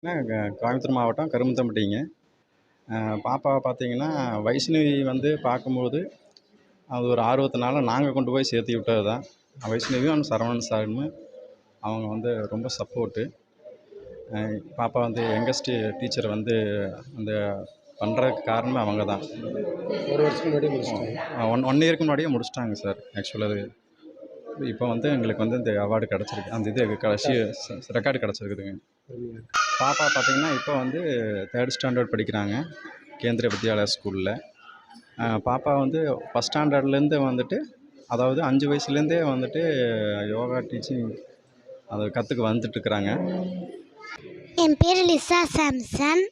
கோயம்புத்தூர் மாவட்டம் கருமத்தம்பட்டிங்க. பாப்பாவை பார்த்தீங்கன்னா, வைஷ்ணவி வந்து பார்க்கும்போது, அது ஒரு ஆர்வத்தினால நாங்கள் கொண்டு போய் சேர்த்தி விட்டது தான். வைஷ்ணவியும் சரவணன் சாரும் அவங்க வந்து ரொம்ப சப்போர்ட்டு. பாப்பா வந்து யங்கஸ்ட்டு டீச்சர் வந்து அந்த பண்ணுறதுக்கு காரணமே அவங்க தான். ஒரு வருஷத்துக்கு முன்னாடியே முடிச்சிட்டாங்க. 1 இயருக்கு முன்னாடியே முடிச்சிட்டாங்க சார். ஆக்சுவலாக அது இப்போ வந்து எங்களுக்கு வந்து இந்த அவார்டு கிடச்சிருக்கு. அந்த இது கடைசி ரெக்கார்டு கிடச்சிருக்குதுங்க. பாப்பா பார்த்தீங்கன்னா, இப்போ வந்து 3rd ஸ்டாண்டர்ட் படிக்கிறாங்க கேந்திரிய வித்யாலயா ஸ்கூலில். பாப்பா வந்து ஃபஸ்ட் ஸ்டாண்டர்ட்லேருந்து வந்துட்டு, அதாவது 5 வயசுலேருந்தே வந்துட்டு யோகா டீச்சிங் அதை கற்றுக்க வந்துட்டுருக்குறாங்க. என் பேர் லிசா சாம்சன்.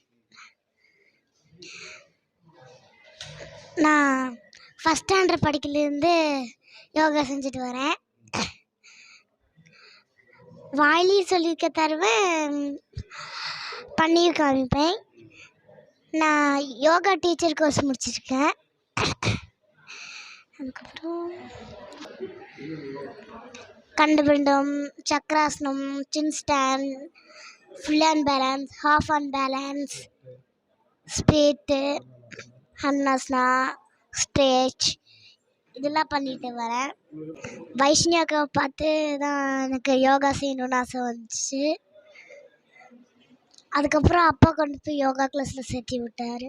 நான் ஃபஸ்ட் ஸ்டாண்டர்ட் படிக்கலேருந்து யோகா செஞ்சுட்டு வரேன். வாயிலையும் சொல்லியிருக்க தருவேன், பண்ணியும் காமிப்பேன். நான் யோகா டீச்சர் கோர்ஸ் முடிச்சிருக்கேன். அதுக்கப்புறம் கண்டுபிண்டம், சக்கராசனம், chin stand, full and balance, half and balance, ஸ்பேட்டு, ஹன்னாஸ்னா, ஸ்ட்ரெச் இதெல்லாம் பண்ணிட்டு வரேன். வைஷ்ணவி அக்காவை பார்த்து தான் எனக்கு யோகா செய்யணும்னு ஆசை வந்துச்சு. அதுக்கப்புறம் அப்பா கொண்டு போய் யோகா கிளாஸில் சேர்த்தி விட்டார்.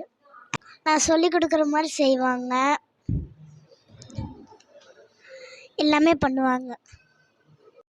நான் சொல்லி கொடுக்குற மாதிரி செய்வாங்க, எல்லாமே பண்ணுவாங்க.